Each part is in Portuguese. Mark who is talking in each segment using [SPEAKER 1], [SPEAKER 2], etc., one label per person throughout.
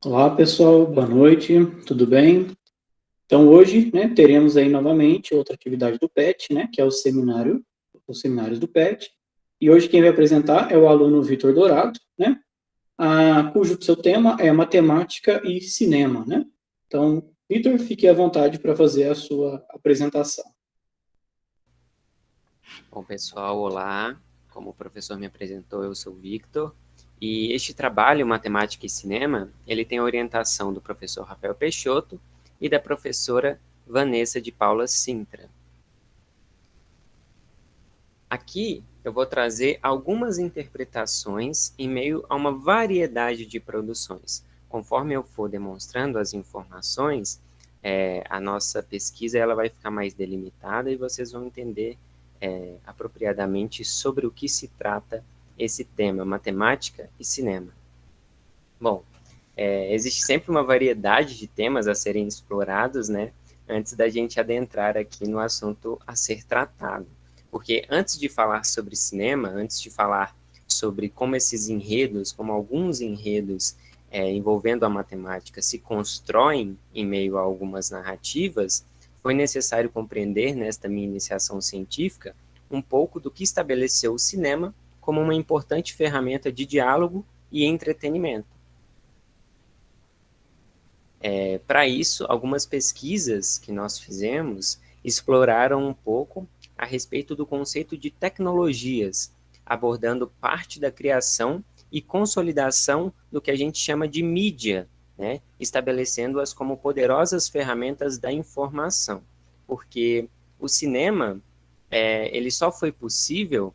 [SPEAKER 1] Olá, pessoal, boa noite, tudo bem? Então, hoje, né, teremos aí novamente outra atividade do PET, né, que é o seminário, os seminários do PET. E hoje quem vai apresentar é o aluno Vitor Dourado, né, cujo seu tema é matemática e cinema, né? Então, Vitor, fique à vontade para fazer a sua apresentação.
[SPEAKER 2] Bom, pessoal, olá. Como o professor me apresentou, eu sou o Victor. E este trabalho, Matemática e Cinema, ele tem a orientação do professor Rafael Peixoto e da professora Vanessa de Paula Sintra. Aqui eu vou trazer algumas interpretações em meio a uma variedade de produções. Conforme eu for demonstrando as informações, a nossa pesquisa ela vai ficar mais delimitada e vocês vão entender apropriadamente sobre o que se trata esse tema, matemática e cinema. Bom, existe sempre uma variedade de temas a serem explorados, né, antes da gente adentrar aqui no assunto a ser tratado. Porque antes de falar sobre cinema, antes de falar sobre como esses enredos, como alguns enredos envolvendo a matemática se constroem em meio a algumas narrativas, foi necessário compreender, nesta minha iniciação científica, um pouco do que estabeleceu o cinema como uma importante ferramenta de diálogo e entretenimento. Para isso, algumas pesquisas que nós fizemos exploraram um pouco a respeito do conceito de tecnologias, abordando parte da criação e consolidação do que a gente chama de mídia, né? Estabelecendo-as como poderosas ferramentas da informação. Porque o cinema, ele só foi possível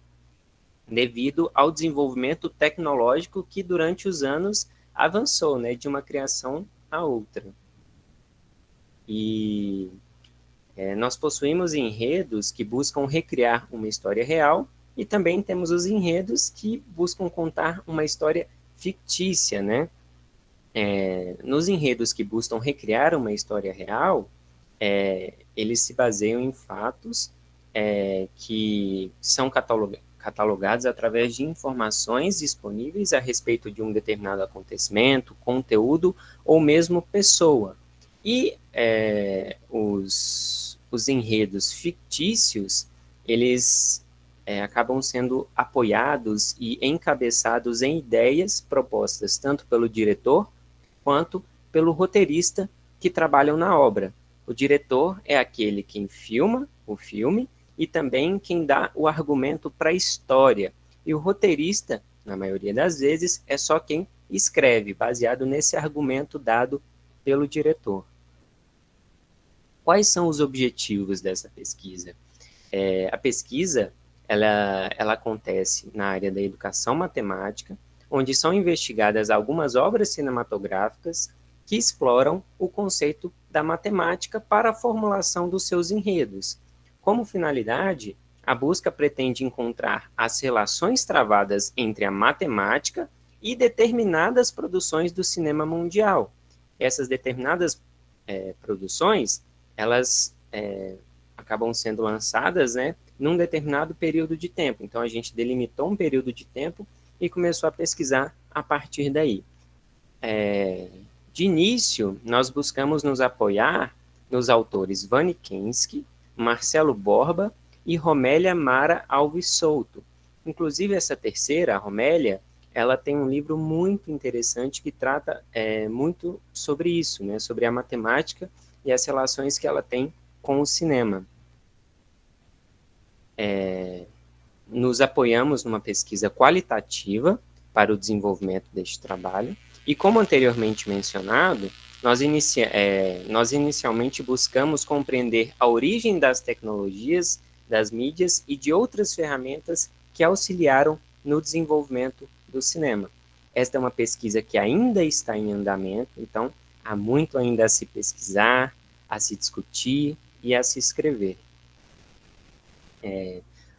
[SPEAKER 2] devido ao desenvolvimento tecnológico que durante os anos avançou, né, de uma criação a outra. E nós possuímos enredos que buscam recriar uma história real e também temos os enredos que buscam contar uma história fictícia, né? Nos enredos que buscam recriar uma história real, eles se baseiam em fatos que são catalogados através de informações disponíveis a respeito de um determinado acontecimento, conteúdo ou mesmo pessoa. E os enredos fictícios, eles acabam sendo apoiados e encabeçados em ideias propostas tanto pelo diretor quanto pelo roteirista que trabalham na obra. O diretor é aquele quem filma o filme e também quem dá o argumento para a história. E o roteirista, na maioria das vezes, é só quem escreve, baseado nesse argumento dado pelo diretor. Quais são os objetivos dessa pesquisa? A pesquisa ela acontece na área da educação matemática, onde são investigadas algumas obras cinematográficas que exploram o conceito da matemática para a formulação dos seus enredos. Como finalidade, a busca pretende encontrar as relações travadas entre a matemática e determinadas produções do cinema mundial. Essas determinadas produções, elas acabam sendo lançadas, né, num determinado período de tempo. Então, a gente delimitou um período de tempo e começou a pesquisar a partir daí. De início, nós buscamos nos apoiar nos autores Vanicensky, Marcelo Borba e Romélia Mara Alves Souto. Inclusive, essa terceira, a Romélia, ela tem um livro muito interessante que trata muito sobre isso, né, sobre a matemática e as relações que ela tem com o cinema. Nos apoiamos numa pesquisa qualitativa para o desenvolvimento deste trabalho, e como anteriormente mencionado, nós inicialmente buscamos compreender a origem das tecnologias, das mídias e de outras ferramentas que auxiliaram no desenvolvimento do cinema. Esta é uma pesquisa que ainda está em andamento, então há muito ainda a se pesquisar, a se discutir e a se escrever.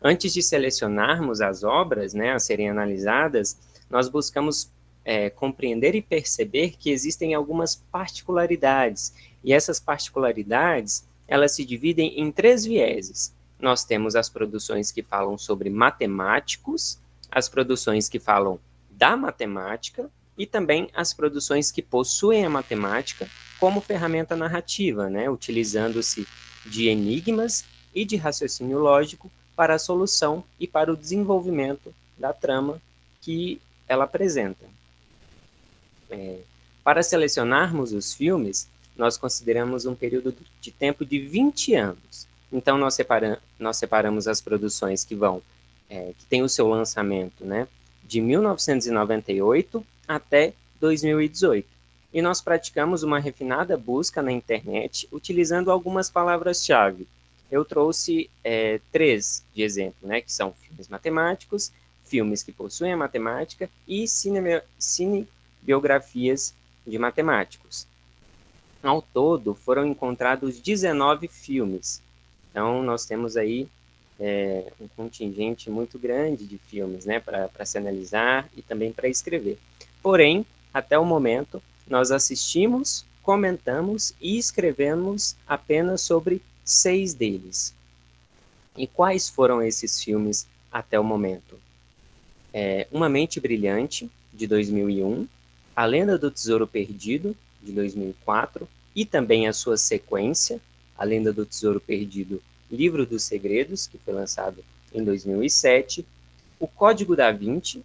[SPEAKER 2] Antes de selecionarmos as obras, né, a serem analisadas, nós buscamos compreender e perceber que existem algumas particularidades, e essas particularidades, elas se dividem em 3 vieses. Nós temos as produções que falam sobre matemáticos, as produções que falam da matemática e também as produções que possuem a matemática como ferramenta narrativa, né, utilizando-se de enigmas e de raciocínio lógico para a solução e para o desenvolvimento da trama que ela apresenta. Para selecionarmos os filmes, nós consideramos um período de tempo de 20 anos. Então, nós separamos as produções que que têm o seu lançamento, né, de 1998 até 2018. E nós praticamos uma refinada busca na internet utilizando algumas palavras-chave. Eu trouxe 3 de exemplo, né, que são filmes matemáticos, filmes que possuem a matemática e cinebiografias de matemáticos. Ao todo, foram encontrados 19 filmes. Então, nós temos aí um contingente muito grande de filmes, né, para se analisar e também para escrever. Porém, até o momento, nós assistimos, comentamos e escrevemos apenas sobre 6 deles. E quais foram esses filmes até o momento? Uma Mente Brilhante, de 2001, A Lenda do Tesouro Perdido, de 2004, e também a sua sequência, A Lenda do Tesouro Perdido, Livro dos Segredos, que foi lançado em 2007, O Código da Vinci,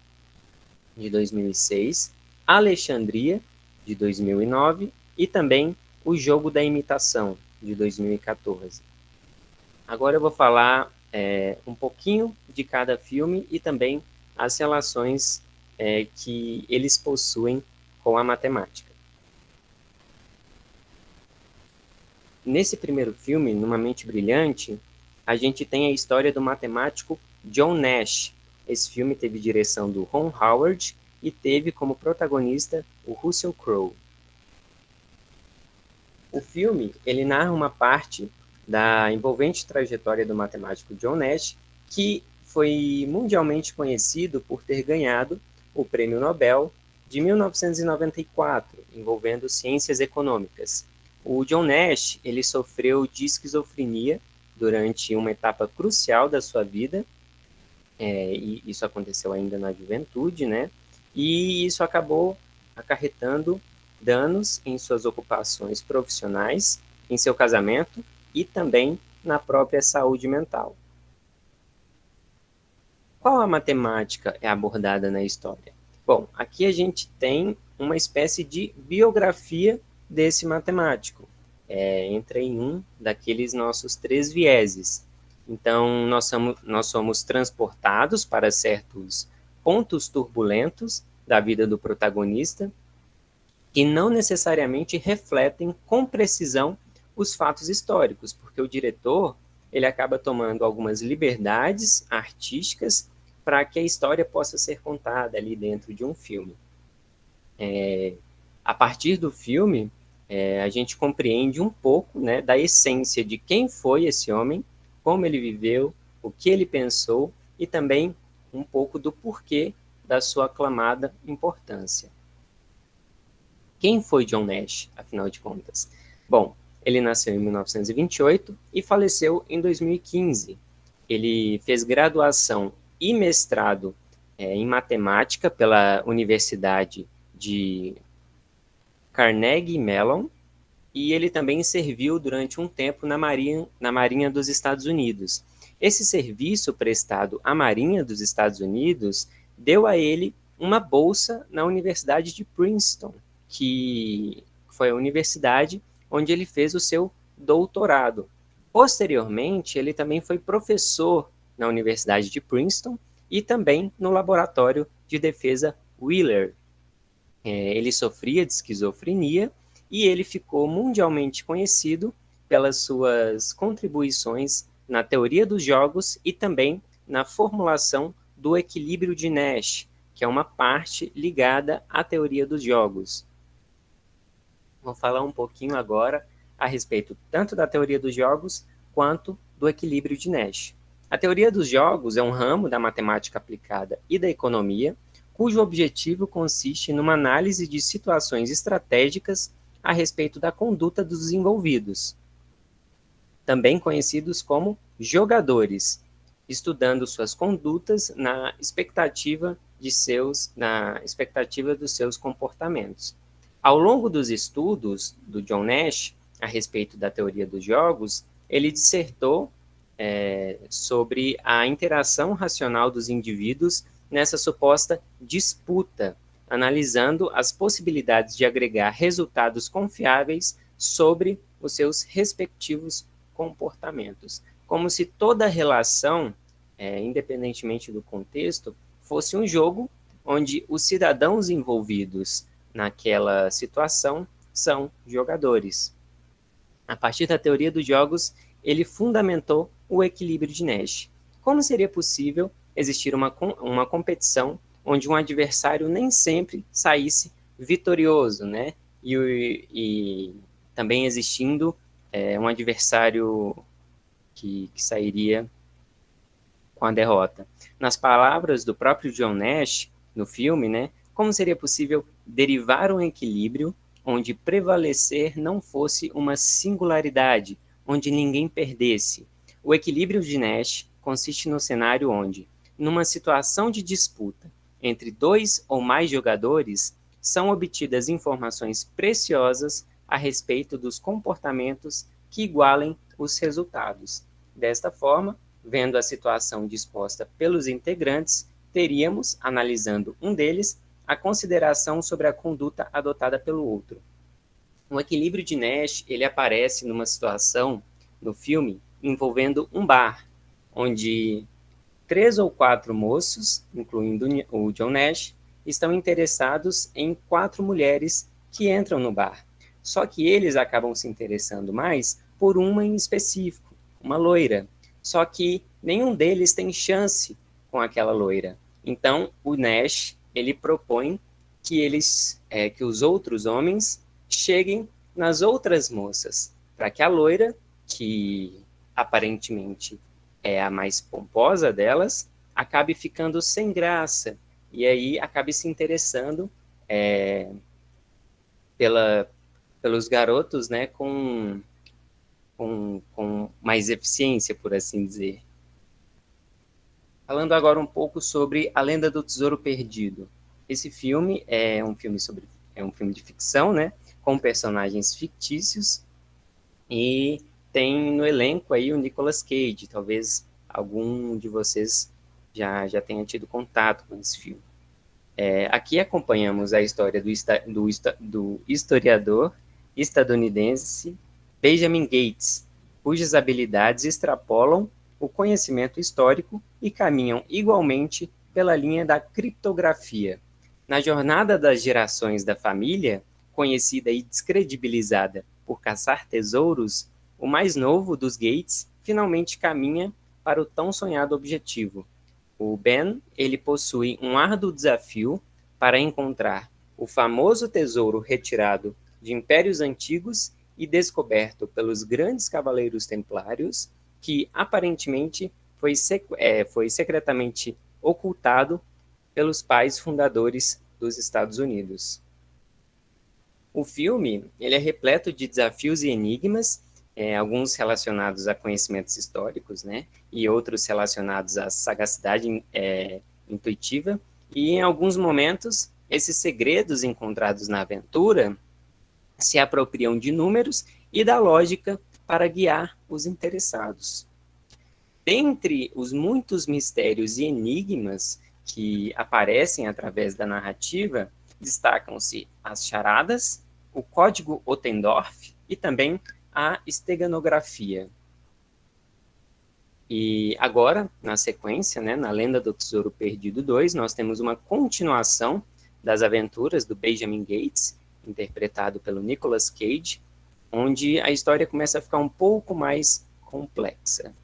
[SPEAKER 2] de 2006, Alexandria, de 2009, e também O Jogo da Imitação, de 2014. Agora eu vou falar um pouquinho de cada filme e também as relações que eles possuem com a matemática. Nesse primeiro filme, Numa Mente Brilhante, a gente tem a história do matemático John Nash. Esse filme teve direção do Ron Howard e teve como protagonista o Russell Crowe. O filme ele narra uma parte da envolvente trajetória do matemático John Nash, que foi mundialmente conhecido por ter ganhado o Prêmio Nobel de 1994, envolvendo ciências econômicas. O John Nash ele sofreu de esquizofrenia durante uma etapa crucial da sua vida, e isso aconteceu ainda na juventude, né? E isso acabou acarretando danos em suas ocupações profissionais, em seu casamento e também na própria saúde mental. Qual a matemática é abordada na história? Bom, aqui a gente tem uma espécie de biografia desse matemático. Entra em um daqueles nossos 3 vieses. Então, nós somos transportados para certos pontos turbulentos da vida do protagonista que não necessariamente refletem com precisão os fatos históricos, porque o diretor ele acaba tomando algumas liberdades artísticas para que a história possa ser contada ali dentro de um filme. A partir do filme, a gente compreende um pouco, né, da essência de quem foi esse homem, como ele viveu, o que ele pensou e também um pouco do porquê da sua aclamada importância. Quem foi John Nash, afinal de contas? Bom, ele nasceu em 1928 e faleceu em 2015. Ele fez graduação e mestrado em matemática pela Universidade de Carnegie Mellon, e ele também serviu durante um tempo na Marinha dos Estados Unidos. Esse serviço prestado à Marinha dos Estados Unidos deu a ele uma bolsa na Universidade de Princeton, que foi a universidade onde ele fez o seu doutorado. Posteriormente, ele também foi professor na Universidade de Princeton e também no Laboratório de Defesa Wheeler. Ele sofria de esquizofrenia e ele ficou mundialmente conhecido pelas suas contribuições na teoria dos jogos e também na formulação do equilíbrio de Nash, que é uma parte ligada à teoria dos jogos. Vou falar um pouquinho agora a respeito tanto da teoria dos jogos quanto do equilíbrio de Nash. A teoria dos jogos é um ramo da matemática aplicada e da economia, cujo objetivo consiste numa análise de situações estratégicas a respeito da conduta dos envolvidos, também conhecidos como jogadores, estudando suas condutas na expectativa na expectativa dos seus comportamentos. Ao longo dos estudos do John Nash a respeito da teoria dos jogos, ele dissertou sobre a interação racional dos indivíduos nessa suposta disputa, analisando as possibilidades de agregar resultados confiáveis sobre os seus respectivos comportamentos, como se toda relação, independentemente do contexto, fosse um jogo onde os cidadãos envolvidos naquela situação são jogadores. A partir da teoria dos jogos, ele fundamentou o equilíbrio de Nash. Como seria possível existir uma competição onde um adversário nem sempre saísse vitorioso, né? E também existindo um adversário que sairia com a derrota. Nas palavras do próprio John Nash, no filme, né? Como seria possível derivar um equilíbrio onde prevalecer não fosse uma singularidade, onde ninguém perdesse? O equilíbrio de Nash consiste no cenário onde, numa situação de disputa entre dois ou mais jogadores, são obtidas informações preciosas a respeito dos comportamentos que igualem os resultados. Desta forma, vendo a situação disposta pelos integrantes, teríamos, analisando um deles, a consideração sobre a conduta adotada pelo outro. O equilíbrio de Nash, ele aparece numa situação, no filme, envolvendo um bar, onde 3 ou 4 moços, incluindo o John Nash, estão interessados em 4 mulheres que entram no bar. Só que eles acabam se interessando mais por uma em específico, uma loira. Só que nenhum deles tem chance com aquela loira. Então, o Nash, ele propõe que que os outros homens cheguem nas outras moças, para que a loira, que aparentemente é a mais pomposa delas, acabe ficando sem graça, e aí acabe se interessando pelos garotos, né, com mais eficiência, por assim dizer. Falando agora um pouco sobre A Lenda do Tesouro Perdido. Esse filme é um filme de ficção, né, com personagens fictícios, e tem no elenco aí o Nicolas Cage. Talvez algum de vocês já tenha tido contato com esse filme. Aqui acompanhamos a história do historiador estadunidense Benjamin Gates, cujas habilidades extrapolam o conhecimento histórico e caminham igualmente pela linha da criptografia. Na jornada das gerações da família, conhecida e descredibilizada por caçar tesouros, o mais novo dos Gates finalmente caminha para o tão sonhado objetivo. O Ben, ele possui um árduo desafio para encontrar o famoso tesouro retirado de impérios antigos e descoberto pelos grandes cavaleiros templários, que aparentemente foi secretamente ocultado pelos pais fundadores dos Estados Unidos. O filme, ele é repleto de desafios e enigmas, alguns relacionados a conhecimentos históricos, né, e outros relacionados à sagacidade intuitiva, e em alguns momentos, esses segredos encontrados na aventura se apropriam de números e da lógica para guiar os interessados. Dentre os muitos mistérios e enigmas que aparecem através da narrativa, destacam-se as charadas, o código Ottendorf e também a esteganografia. E agora, na sequência, né, na Lenda do Tesouro Perdido 2, nós temos uma continuação das aventuras do Benjamin Gates, interpretado pelo Nicolas Cage, onde a história começa a ficar um pouco mais complexa.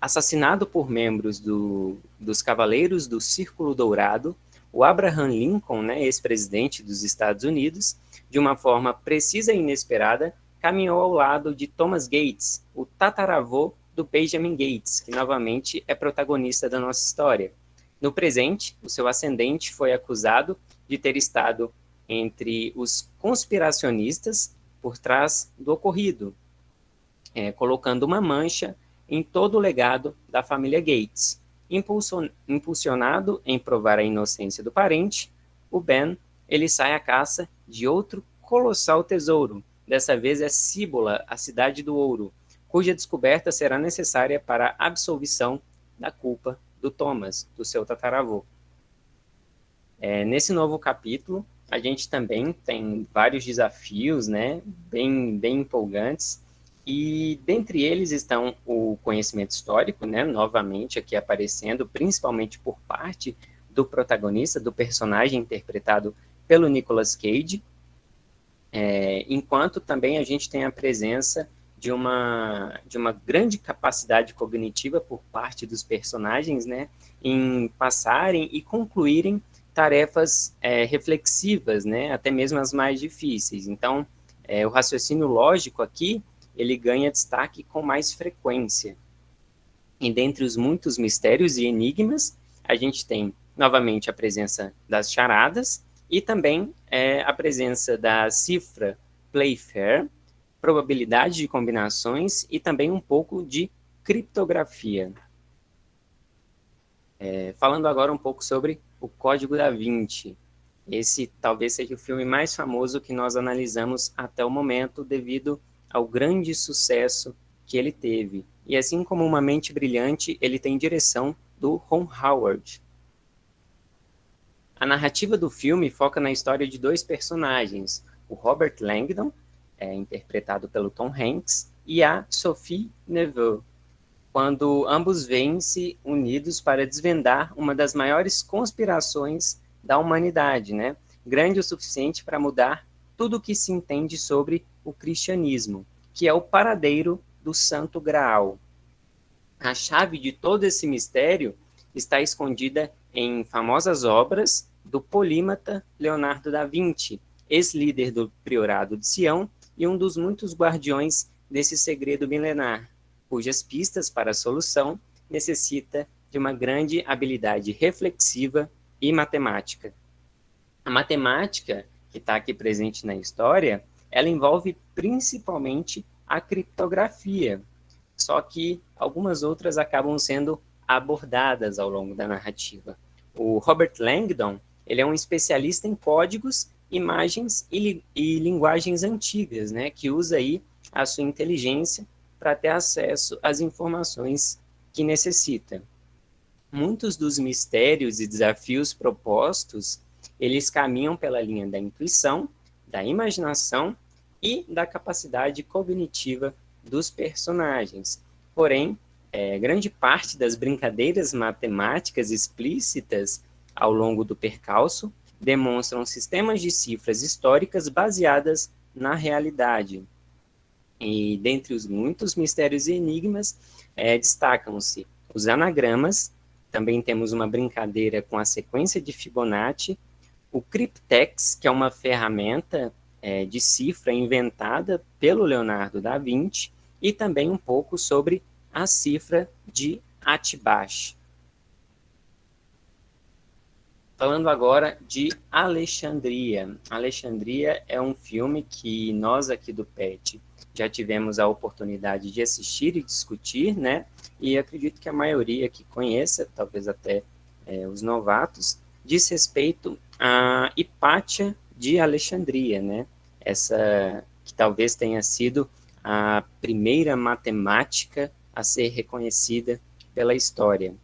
[SPEAKER 2] Assassinado por membros dos Cavaleiros do Círculo Dourado, o Abraham Lincoln, né, ex-presidente dos Estados Unidos, de uma forma precisa e inesperada, caminhou ao lado de Thomas Gates, o tataravô do Benjamin Gates, que novamente é protagonista da nossa história. No presente, o seu ascendente foi acusado de ter estado entre os conspiracionistas por trás do ocorrido, colocando uma mancha em todo o legado da família Gates. Impulsionado em provar a inocência do parente, o Ben ele sai à caça de outro colossal tesouro. Dessa vez é Cíbola, a Cidade do Ouro, cuja descoberta será necessária para a absolvição da culpa do Thomas, do seu tataravô. Nesse novo capítulo, a gente também tem vários desafios, né, bem empolgantes, e dentre eles estão o conhecimento histórico, né, novamente aqui aparecendo, principalmente por parte do protagonista, do personagem interpretado pelo Nicolas Cage, enquanto também a gente tem a presença de uma grande capacidade cognitiva por parte dos personagens, né, em passarem e concluírem tarefas reflexivas, né, até mesmo as mais difíceis. Então, o raciocínio lógico aqui, ele ganha destaque com mais frequência. E dentre os muitos mistérios e enigmas, a gente tem, novamente, a presença das charadas e também a presença da cifra Playfair, probabilidade de combinações e também um pouco de criptografia. Falando agora um pouco sobre o Código da Vinci. Esse talvez seja o filme mais famoso que nós analisamos até o momento, devido ao grande sucesso que ele teve. E assim como Uma Mente Brilhante, ele tem direção do Ron Howard. A narrativa do filme foca na história de dois personagens, o Robert Langdon, interpretado pelo Tom Hanks, e a Sophie Neveu, quando ambos vêm-se unidos para desvendar uma das maiores conspirações da humanidade, né? Grande o suficiente para mudar tudo o que se entende sobre o cristianismo, que é o paradeiro do Santo Graal. A chave de todo esse mistério está escondida em famosas obras do polímata Leonardo da Vinci, ex-líder do Priorado de Sião e um dos muitos guardiões desse segredo milenar, cujas pistas para a solução necessita de uma grande habilidade reflexiva e matemática. A matemática, que está aqui presente na história, ela envolve principalmente a criptografia, só que algumas outras acabam sendo abordadas ao longo da narrativa. O Robert Langdon, ele é um especialista em códigos, imagens e linguagens antigas, né, que usa aí a sua inteligência para ter acesso às informações que necessita. Muitos dos mistérios e desafios propostos, eles caminham pela linha da intuição, da imaginação e da capacidade cognitiva dos personagens. Porém, grande parte das brincadeiras matemáticas explícitas ao longo do percalço demonstram sistemas de cifras históricas baseadas na realidade. E dentre os muitos mistérios e enigmas, destacam-se os anagramas, também temos uma brincadeira com a sequência de Fibonacci, o Cryptex, que é uma ferramenta de cifra inventada pelo Leonardo da Vinci, e também um pouco sobre a cifra de Atbash. Falando agora de Alexandria. Alexandria é um filme que nós aqui do PET já tivemos a oportunidade de assistir e discutir, né? E acredito que a maioria que conheça, talvez até os novatos, diz respeito a Hipátia de Alexandria, né? Essa que talvez tenha sido a primeira matemática a ser reconhecida pela história.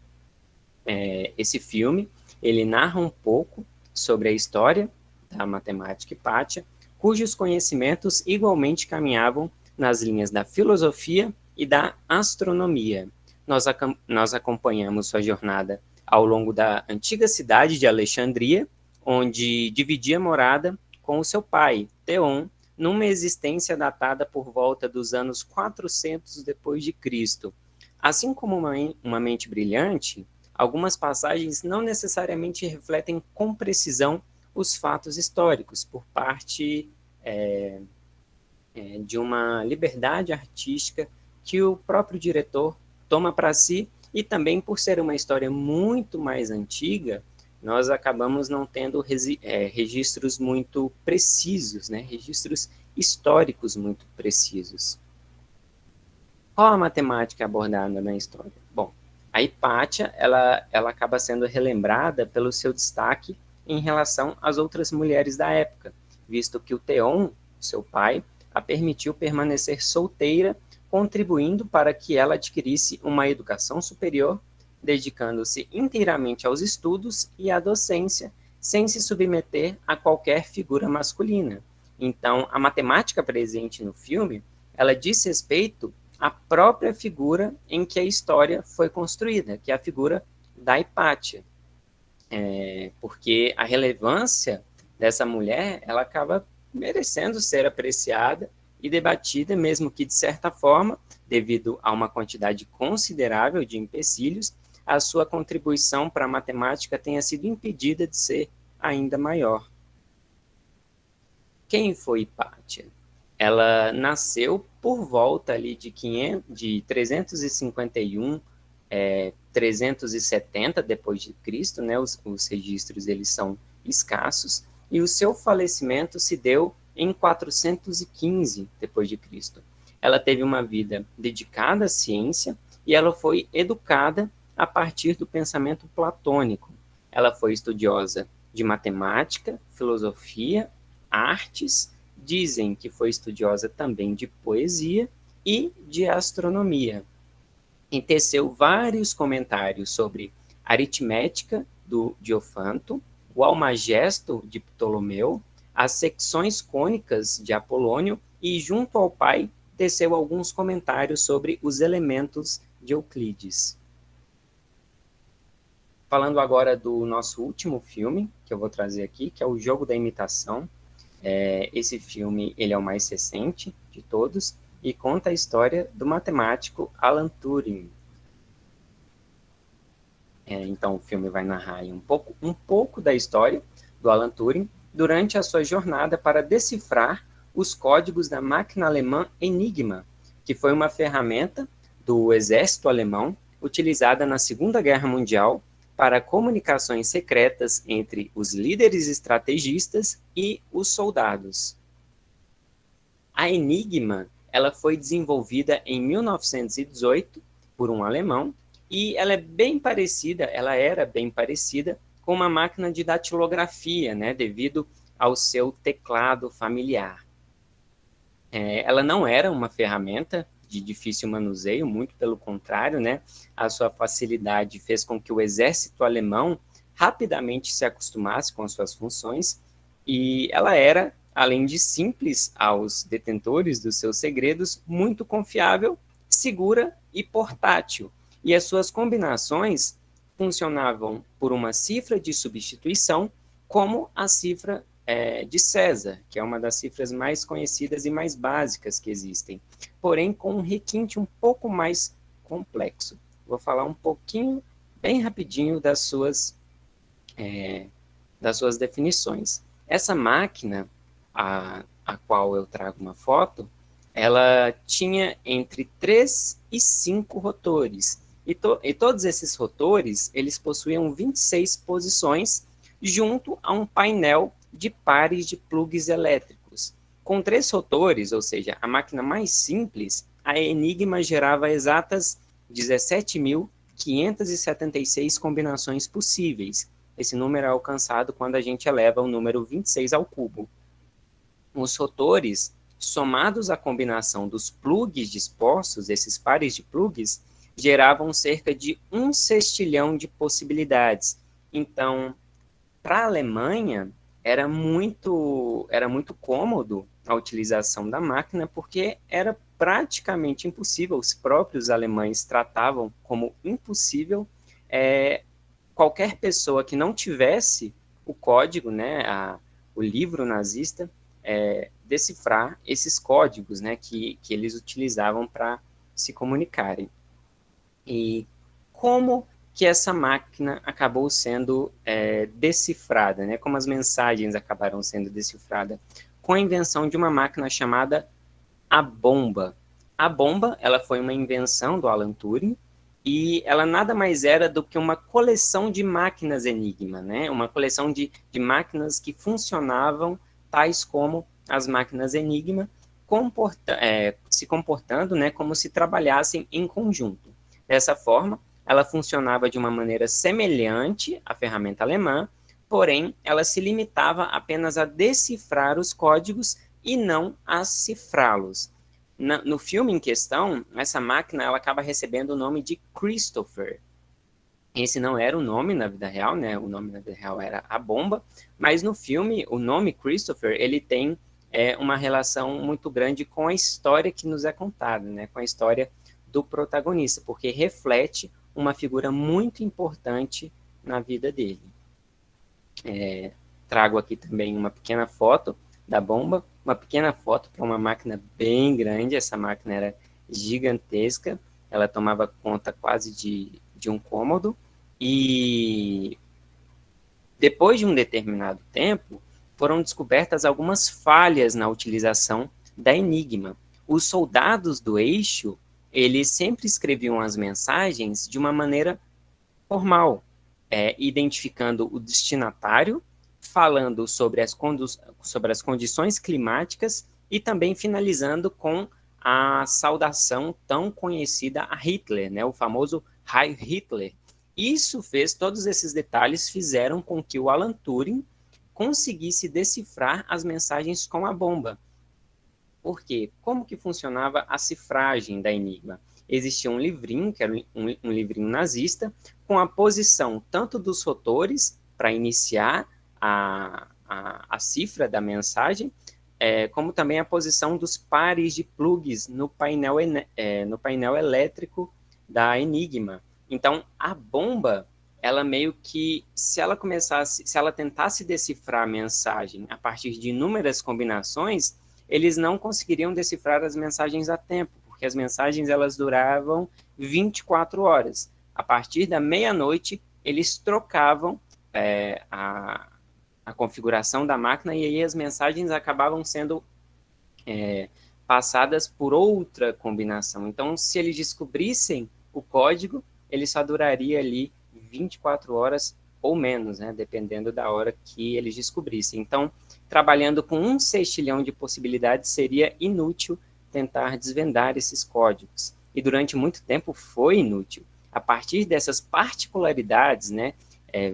[SPEAKER 2] Esse filme, ele narra um pouco sobre a história da matemática Hipátia, cujos conhecimentos igualmente caminhavam nas linhas da filosofia e da astronomia. Nós acompanhamos sua jornada ao longo da antiga cidade de Alexandria, onde dividia morada com o seu pai, Theon, numa existência datada por volta dos anos 400 depois de Cristo. Assim como Uma Mente Brilhante, algumas passagens não necessariamente refletem com precisão os fatos históricos, por parte de uma liberdade artística que o próprio diretor toma para si, e também por ser uma história muito mais antiga, nós acabamos não tendo registros muito precisos, né? Registros históricos muito precisos. Qual a matemática abordada na história? Bom, A Hipátia, ela acaba sendo relembrada pelo seu destaque em relação às outras mulheres da época, visto que o Theon, seu pai, a permitiu permanecer solteira, contribuindo para que ela adquirisse uma educação superior, dedicando-se inteiramente aos estudos e à docência, sem se submeter a qualquer figura masculina. Então, a matemática presente no filme, ela diz respeito à própria figura em que a história foi construída, que é a figura da Hipátia. Porque a relevância dessa mulher, ela acaba merecendo ser apreciada e debatida, mesmo que, de certa forma, devido a uma quantidade considerável de empecilhos, a sua contribuição para a matemática tenha sido impedida de ser ainda maior. Quem foi Hipátia? Ela nasceu por volta ali de 351, 370 depois de Cristo, né? Os registros eles são escassos, e o seu falecimento se deu em 415 depois de Cristo. Ela teve uma vida dedicada à ciência e ela foi educada a partir do pensamento platônico. Ela foi estudiosa de matemática, filosofia, artes, dizem que foi estudiosa também de poesia e de astronomia. E teceu vários comentários sobre aritmética do Diofanto, o Almagesto de Ptolomeu, as secções cônicas de Apolônio e, junto ao pai, teceu alguns comentários sobre os elementos de Euclides. Falando agora do nosso último filme, que eu vou trazer aqui, que é O Jogo da Imitação. Esse filme ele é o mais recente de todos e conta a história do matemático Alan Turing. Então, o filme vai narrar um pouco da história do Alan Turing durante a sua jornada para decifrar os códigos da máquina alemã Enigma, que foi uma ferramenta do exército alemão utilizada na Segunda Guerra Mundial para comunicações secretas entre os líderes estrategistas e os soldados. A Enigma, ela foi desenvolvida em 1918 por um alemão e ela era bem parecida com uma máquina de datilografia, né, devido ao seu teclado familiar. Ela não era uma ferramenta de difícil manuseio, muito pelo contrário, né? A sua facilidade fez com que o exército alemão rapidamente se acostumasse com as suas funções, e ela era, além de simples aos detentores dos seus segredos, muito confiável, segura e portátil. E as suas combinações funcionavam por uma cifra de substituição, como a cifra de César, que é uma das cifras mais conhecidas e mais básicas que existem, porém com um requinte um pouco mais complexo. Vou falar um pouquinho, bem rapidinho, das suas definições. Essa máquina, a qual eu trago uma foto, ela tinha entre 3 e 5 rotores, e todos esses rotores, eles possuíam 26 posições, junto a um painel de pares de plugs elétricos. Com 3 rotores, ou seja, a máquina mais simples, a Enigma gerava exatas 17.576 combinações possíveis. Esse número é alcançado quando a gente eleva o número 26 ao cubo. Os rotores, somados à combinação dos plugs dispostos, esses pares de plugs, geravam cerca de 1 sextilhão de possibilidades. Então, para a Alemanha, era muito cômodo a utilização da máquina, porque era praticamente impossível, os próprios alemães tratavam como impossível qualquer pessoa que não tivesse o código, né, o livro nazista, decifrar esses códigos, né, que eles utilizavam para se comunicarem. E como que essa máquina acabou sendo decifrada, né? Como as mensagens acabaram sendo decifradas? Com a invenção de uma máquina chamada a bomba. A bomba, ela foi uma invenção do Alan Turing, e ela nada mais era do que uma coleção de máquinas Enigma, né? Uma coleção de máquinas que funcionavam, tais como as máquinas Enigma, se comportando, né, como se trabalhassem em conjunto. Dessa forma, ela funcionava de uma maneira semelhante à ferramenta alemã, porém, ela se limitava apenas a decifrar os códigos e não a cifrá-los. No filme em questão, essa máquina ela acaba recebendo o nome de Christopher. Esse não era o nome na vida real, né? O nome na vida real era a bomba, mas no filme o nome Christopher ele tem uma relação muito grande com a história que nos é contada, né? Com a história do protagonista, porque reflete uma figura muito importante na vida dele. Trago aqui também uma pequena foto da bomba, uma pequena foto para uma máquina bem grande. Essa máquina era gigantesca, ela tomava conta quase de um cômodo, e depois de um determinado tempo, foram descobertas algumas falhas na utilização da Enigma. Os soldados do eixo, eles sempre escreviam as mensagens de uma maneira formal, identificando o destinatário, falando sobre as condições climáticas e também finalizando com a saudação tão conhecida a Hitler, né, o famoso Heil Hitler. Todos esses detalhes fizeram com que o Alan Turing conseguisse decifrar as mensagens com a bomba. Por quê? Como que funcionava a cifragem da Enigma? Existia um livrinho, que era um livrinho nazista, com a posição tanto dos rotores para iniciar a cifra da mensagem, como também a posição dos pares de plugs no painel elétrico da Enigma. Então, a bomba, ela meio que, se ela tentasse decifrar a mensagem a partir de inúmeras combinações, eles não conseguiriam decifrar as mensagens a tempo, porque as mensagens elas duravam 24 horas. A partir da meia-noite, eles trocavam a configuração da máquina e aí as mensagens acabavam sendo passadas por outra combinação. Então, se eles descobrissem o código, ele só duraria ali 24 horas ou menos, né, dependendo da hora que eles descobrissem. Então, trabalhando com 1 sextilhão de possibilidades, seria inútil tentar desvendar esses códigos. E durante muito tempo foi inútil. A partir dessas particularidades, né,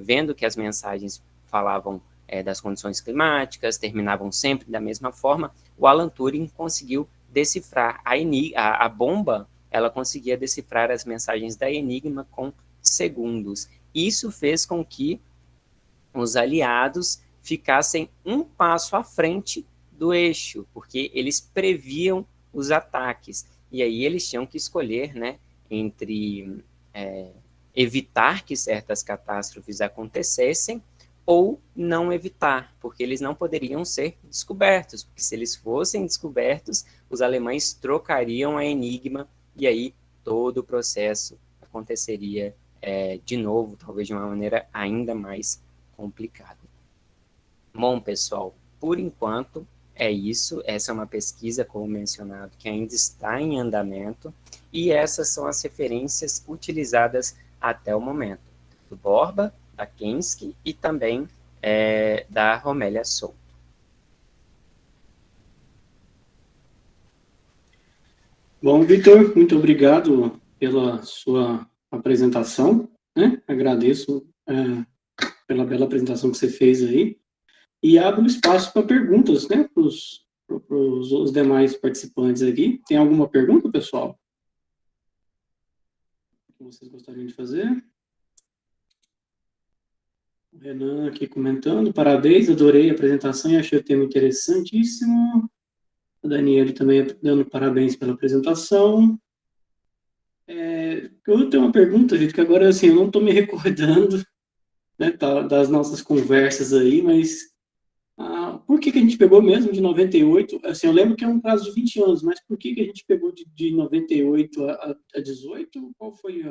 [SPEAKER 2] vendo que as mensagens falavam das condições climáticas, terminavam sempre da mesma forma, o Alan Turing conseguiu decifrar a bomba, ela conseguia decifrar as mensagens da Enigma com segundos. Isso fez com que os aliados ficassem um passo à frente do eixo, porque eles previam os ataques. E aí eles tinham que escolher, né, entre evitar que certas catástrofes acontecessem ou não evitar, porque eles não poderiam ser descobertos, porque se eles fossem descobertos, os alemães trocariam a Enigma e aí todo o processo aconteceria de novo, talvez de uma maneira ainda mais complicada. Bom, pessoal, por enquanto é isso. Essa é uma pesquisa, como mencionado, que ainda está em andamento e essas são as referências utilizadas até o momento, do Borba, da Kensky e também da Romélia Souto.
[SPEAKER 1] Bom, Vitor, muito obrigado pela sua apresentação, né? Agradeço pela bela apresentação que você fez aí e abro espaço para perguntas, né, para os demais participantes aqui. Tem alguma pergunta, pessoal? Que vocês gostariam de fazer? O Renan aqui comentando, parabéns, adorei a apresentação e achei o tema interessantíssimo. A Daniela também dando parabéns pela apresentação. Eu tenho uma pergunta, Vitor, que agora assim, eu não estou me recordando, né, das nossas conversas aí, mas por que a gente pegou mesmo de 98? Assim, eu lembro que é um prazo de 20 anos, mas por que a gente pegou de 98 a 18? Qual foi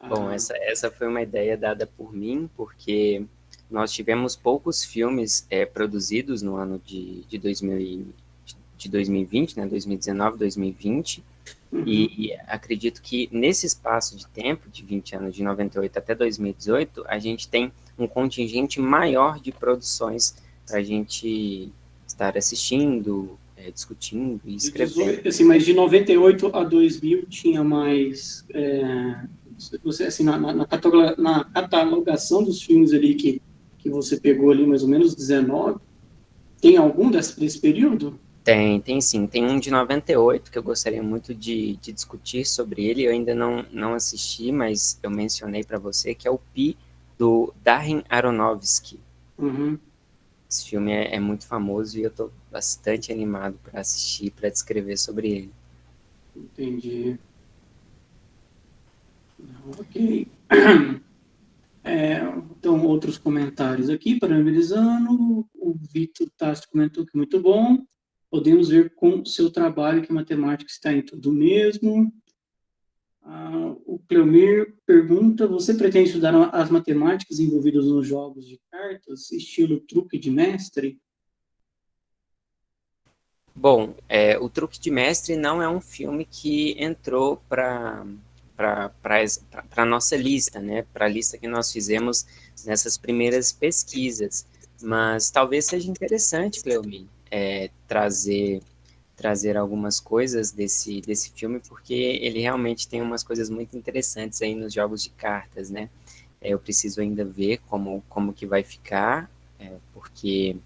[SPEAKER 2] Bom, essa foi uma ideia dada por mim, porque nós tivemos poucos filmes produzidos no ano de 2020, né, 2019, 2020, e acredito que nesse espaço de tempo, de 20 anos, de 98 até 2018, a gente tem um contingente maior de produções para a gente estar assistindo, discutindo e
[SPEAKER 1] De
[SPEAKER 2] escrevendo.
[SPEAKER 1] 18, assim, mas de 98 a 2000 tinha mais... você, assim, na catalogação dos filmes ali que você pegou ali, mais ou menos 19, tem algum desse período?
[SPEAKER 2] Tem sim. Tem um de 98 que eu gostaria muito de discutir sobre ele. Eu ainda não assisti, mas eu mencionei para você, que é o Pi, do Darren Aronofsky.
[SPEAKER 1] Uhum,
[SPEAKER 2] Esse filme é muito famoso e eu estou bastante animado para assistir, para descrever sobre ele.
[SPEAKER 1] entendi. Ok. Então, outros comentários aqui, parabenizando. O Vitor Tasso comentou que muito bom. Podemos ver com seu trabalho que a matemática está em tudo mesmo. O Cleomir pergunta: você pretende estudar as matemáticas envolvidas nos jogos de cartas, estilo truque de mestre?
[SPEAKER 2] Bom, o Truque de Mestre não é um filme que entrou para a nossa lista, né? Para a lista que nós fizemos nessas primeiras pesquisas. Mas talvez seja interessante, Cleomir, trazer algumas coisas desse filme, porque ele realmente tem umas coisas muito interessantes aí nos jogos de cartas, né? Eu preciso ainda ver como que vai ficar, porque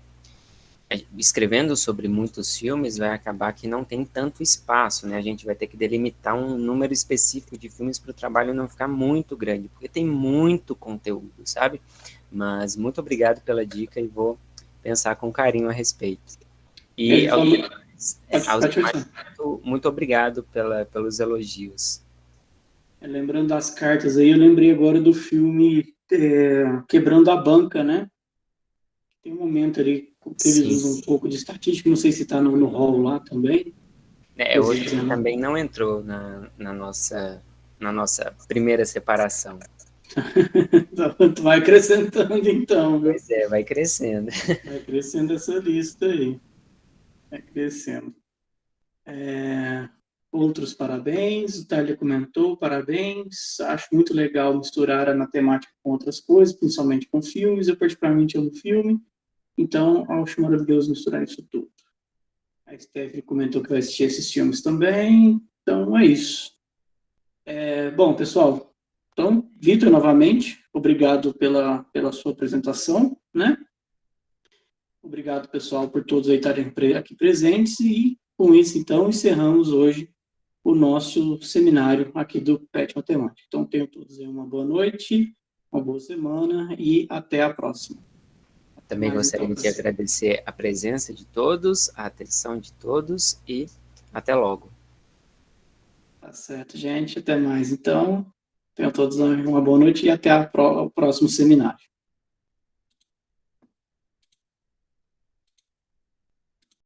[SPEAKER 2] escrevendo sobre muitos filmes vai acabar que não tem tanto espaço, né? A gente vai ter que delimitar um número específico de filmes para o trabalho não ficar muito grande, porque tem muito conteúdo, sabe? Mas muito obrigado pela dica e vou pensar com carinho a respeito. E
[SPEAKER 1] Ele
[SPEAKER 2] aos
[SPEAKER 1] falou.
[SPEAKER 2] demais,
[SPEAKER 1] Pode continuar.
[SPEAKER 2] muito obrigado pelos elogios.
[SPEAKER 1] Lembrando das cartas aí, eu lembrei agora do filme Quebrando a Banca, né? Tem um momento ali que eles
[SPEAKER 2] Sim.
[SPEAKER 1] usam um pouco de estatística, não sei se está no hall lá também.
[SPEAKER 2] Outro que também não entrou na nossa primeira separação.
[SPEAKER 1] Tu vai acrescentando então, viu?
[SPEAKER 2] Pois é, vai crescendo.
[SPEAKER 1] Vai crescendo essa lista aí. Vai crescendo. Outros parabéns, o Thalia comentou, parabéns. Acho muito legal misturar a matemática com outras coisas, principalmente com filmes. Eu particularmente amo filme, então acho maravilhoso misturar isso tudo. A Stephanie comentou que vai assistir esses filmes também. Então é isso. Bom, pessoal, então, Vitor, novamente, obrigado pela sua apresentação, né? Obrigado, pessoal, por todos aí estarem aqui presentes. E com isso, então, encerramos hoje o nosso seminário aqui do PET Matemática. Então, tenham todos aí uma boa noite, uma boa semana e até a próxima.
[SPEAKER 2] Também gostaria de agradecer a presença de todos, a atenção de todos e até logo.
[SPEAKER 1] Tá certo, gente. Até mais. Então, tenham todos uma boa noite e até o próximo seminário.